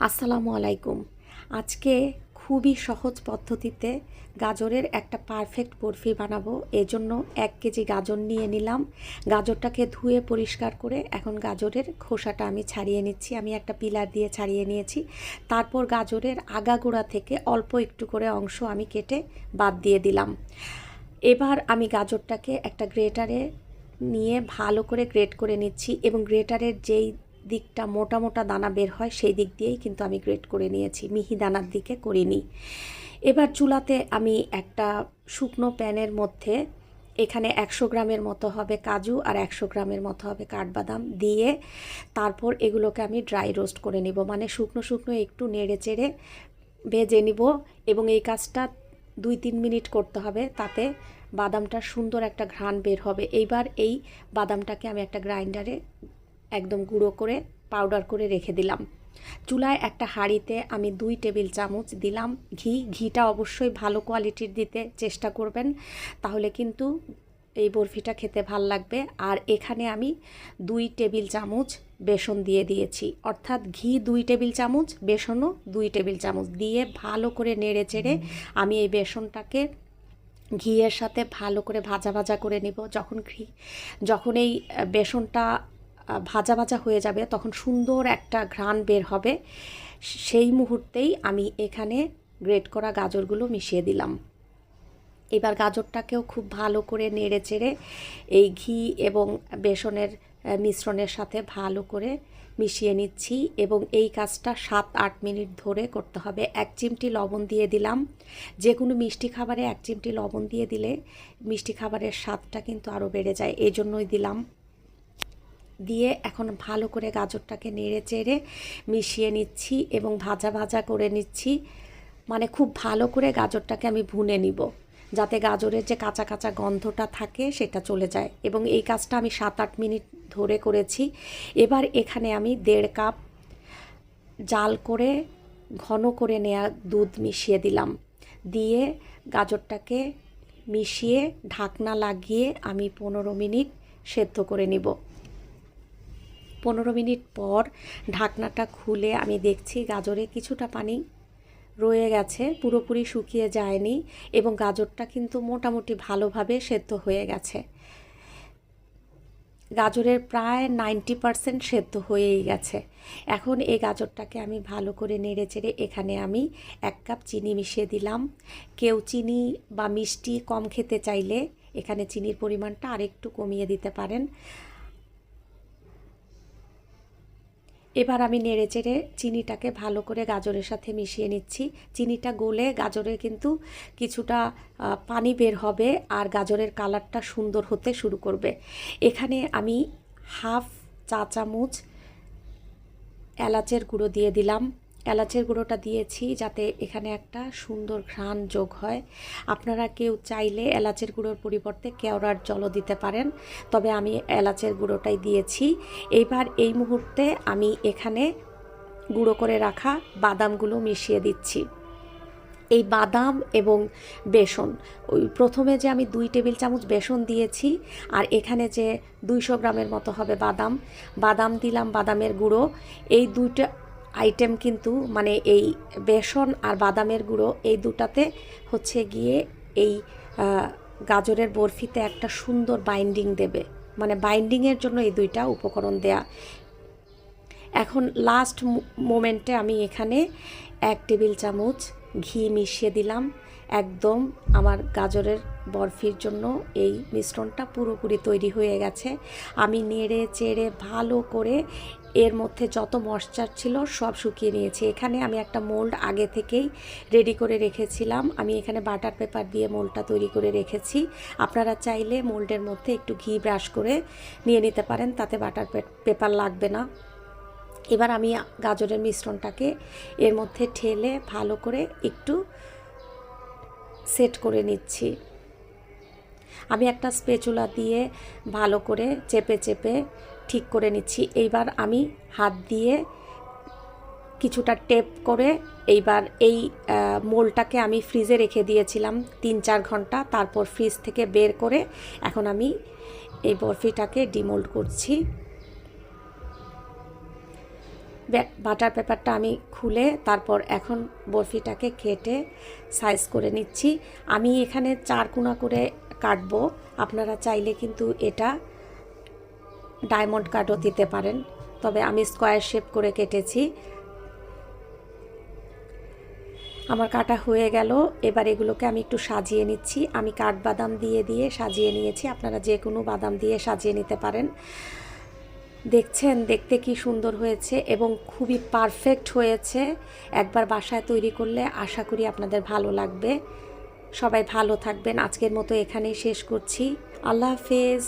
আসসালামু আলাইকুম। আজকে খুবই সহজ পদ্ধতিতে গাজরের একটা পারফেক্ট বরফি বানাবো। এজন্য 1 কেজি গাজর নিয়ে নিলাম। গাজরটাকে ধুয়ে পরিষ্কার করে এখন গাজরের খোসাটা আমি ছাড়িয়ে নিচ্ছি। আমি একটা পিলার দিয়ে ছাড়িয়ে নিয়েছি। তারপর গাজরের আগাগোড়া থেকে অল্প একটু করে অংশ আমি কেটে বাদ দিয়ে দিলাম। এবার আমি গাজরটাকে একটা গ্রেটারে নিয়ে ভালো করে গ্রেট করে নিচ্ছি এবং গ্রেটারের যেই দিকটা মোটা মোটা দানা বের হয় সেই দিক দিয়েই কিন্তু আমি গ্রেট করে নিয়েছি, মিহি দানার দিকে করিনি। এবার চুলাতে আমি একটা শুকনো প্যানের মধ্যে এখানে 100 গ্রামের মতো হবে কাজু আর 100 গ্রামের মতো হবে কাঠবাদাম দিয়ে তারপর এগুলোকে আমি ড্রাই রোস্ট করে নিব, মানে শুকনো শুকনো একটু নেড়ে চেড়ে ভেজে নিব। এবং এই কাজটা 2-3 মিনিট করতে হবে, তাতে বাদামটার সুন্দর একটা ঘ্রাণ বের হবে। এইবার এই বাদামটাকে আমি একটা গ্রাইন্ডারে একদম গুঁড়ো করে পাউডার করে রেখে দিলাম। চুলায় একটা হাঁড়িতে আমি 2 টেবিল চামচ দিলাম ঘিটা অবশ্যই ভালো কোয়ালিটির দিতে চেষ্টা করবেন, তাহলে কিন্তু এই বরফিটা খেতে ভাল লাগবে। আর এখানে আমি 2 টেবিল চামচ বেসন দিয়ে দিয়েছি, অর্থাৎ ঘি 2 টেবিল চামচ, বেসনও 2 টেবিল চামচ দিয়ে ভালো করে নেড়ে চেড়ে আমি এই বেসনটাকে ঘিয়ের সাথে ভালো করে ভাজা ভাজা করে নিব। যখন এই বেসনটা ভাজা ভাজা হয়ে যাবে তখন সুন্দর একটা ঘ্রাণ বের হবে। সেই মুহূর্তেই আমি এখানে গ্রেট করা গাজরগুলো মিশিয়ে দিলাম। এবার গাজরটাকেও খুব ভালো করে নেড়ে চেড়ে এই ঘি এবং বেসনের মিশ্রণের সাথে ভালো করে মিশিয়ে নিচ্ছি এবং এই কাজটা 7-8 মিনিট ধরে করতে হবে। 1 চিমটি লবণ দিয়ে দিলাম। যে কোনো মিষ্টি খাবারে 1 চিমটি লবণ দিয়ে দিলে মিষ্টি খাবারের স্বাদটা কিন্তু আরও বেড়ে যায়, এই জন্যই দিলাম। দিয়ে এখন ভালো করে গাজরটাকে নেড়ে চেড়ে মিশিয়ে নিচ্ছি এবং ভাজা ভাজা করে নিচ্ছি, মানে খুব ভালো করে গাজরটাকে আমি ভুনে নিব যাতে গাজরের যে কাঁচা কাঁচা গন্ধটা থাকে সেটা চলে যায়। এবং এই কাজটা আমি 7-8 মিনিট ধরে করেছি। এবার এখানে আমি 1.5 কাপ জাল করে ঘন করে নেওয়া দুধ মিশিয়ে দিলাম। দিয়ে গাজরটাকে মিশিয়ে ঢাকনা লাগিয়ে আমি 15 মিনিট সেদ্ধ করে নিব। 15 মিনিট পর ঢাকনাটা খুলে আমি দেখছি গাজরে কিছুটা পানি রয়ে গেছে, পুরোপুরি শুকিয়ে যায়নি এবং গাজরটা কিন্তু মোটামুটি ভালোভাবে সেদ্ধ হয়ে গেছে। গাজরের প্রায় 90% সেদ্ধ হয়েই গেছে। এখন এই গাজরটাকে আমি ভালো করে নেড়ে চেড়ে এখানে আমি 1 কাপ চিনি মিশিয়ে দিলাম। কেউ চিনি বা মিষ্টি কম খেতে চাইলে এখানে চিনির পরিমাণটা আরেকটু কমিয়ে দিতে পারেন। এবার আমি নেড়ে চেড়ে চিনিটাকে ভালো করে গাজরের সাথে মিশিয়ে নিচ্ছি। চিনিটা গলে গাজরে কিন্তু কিছুটা পানি বের হবে আর গাজরের কালারটা সুন্দর হতে শুরু করবে। এখানে আমি 1/2 চা চামচ এলাচের গুঁড়ো দিয়ে দিলাম। এলাচের গুঁড়োটা দিয়েছি যাতে এখানে একটা সুন্দর ঘ্রাণ যোগ হয়। আপনারা কেউ চাইলে এলাচের গুঁড়োর পরিবর্তে কেওড়ার জলও দিতে পারেন, তবে আমি এলাচের গুঁড়োটাই দিয়েছি। এইবার এই মুহূর্তে আমি এখানে গুঁড়ো করে রাখা বাদামগুলো মিশিয়ে দিচ্ছি। এই বাদাম এবং বেসন, ওই প্রথমে যে আমি 2 টেবিল চামচ বেসন দিয়েছি আর এখানে যে 200 গ্রামের মতো হবে বাদাম দিলাম, বাদামের গুঁড়ো, এই দুইটা আইটেম কিন্তু মানে এই বেসন আর বাদামের গুঁড়ো এই দুটাতে হচ্ছে গিয়ে এই গাজরের বরফিতে একটা সুন্দর বাইন্ডিং দেবে, মানে বাইন্ডিংয়ের জন্য এই দুইটা উপকরণ দেয়া। এখন লাস্ট মোমেন্টে আমি এখানে 1 টেবিল চামচ ঘি মিশিয়ে দিলাম। একদম আমার গাজরের বরফির জন্য এই মিশ্রণটা পুরোপুরি তৈরি হয়ে গেছে। আমি নেড়ে চেড়ে ভালো করে এর মধ্যে যত ময়েশ্চার ছিল সব শুকিয়ে নিয়েছি। এখানে আমি একটা মোল্ড আগে থেকেই রেডি করে রেখেছিলাম। আমি এখানে বাটার পেপার দিয়ে মোল্ডটা তৈরি করে রেখেছি। আপনারা চাইলে মোল্ডের মধ্যে একটু ঘি ব্রাশ করে নিয়ে নিতে পারেন, তাতে বাটার পেপার লাগবে না। এবার আমি গাজরের মিশ্রণটাকে এর মধ্যে ঢেলে ভালো করে একটু সেট করে নিচ্ছি। আমি একটা স্প্যাচুলা দিয়ে ভালো করে চেপে চেপে ঠিক করে নিচ্ছি। এইবার আমি হাত দিয়ে কিছুটা টেপ করে এইবার এই মোল্ডটাকে আমি ফ্রিজে রেখে দিয়েছিলাম 3-4 ঘন্টা, তারপর ফ্রিজ থেকে বের করে এখন আমি এই বরফিটাকে ডিমোল্ড করছি। বাটার পেপারটা আমি খুলে তারপর এখন বরফিটাকে কেটে সাইজ করে নিচ্ছি। আমি এখানে 4 কোনা করে কাটবো, আপনারা চাইলে কিন্তু এটা ডায়মন্ড কাটও দিতে পারেন, তবে আমি স্কোয়ার শেপ করে কেটেছি। আমার কাটা হয়ে গেল। এবার এগুলোকে আমি একটু সাজিয়ে নিচ্ছি। আমি কাঠবাদাম দিয়ে সাজিয়ে নিয়েছি, আপনারা যে কোনো বাদাম দিয়ে সাজিয়ে নিতে পারেন। দেখছেন দেখতে কি সুন্দর হয়েছে এবং খুবই পারফেক্ট হয়েছে। একবার বাসায় তৈরি করলে আশা করি আপনাদের ভালো লাগবে। সবাই ভালো থাকবেন। আজকের মতো এখানেই শেষ করছি। আল্লাহ হাফেজ।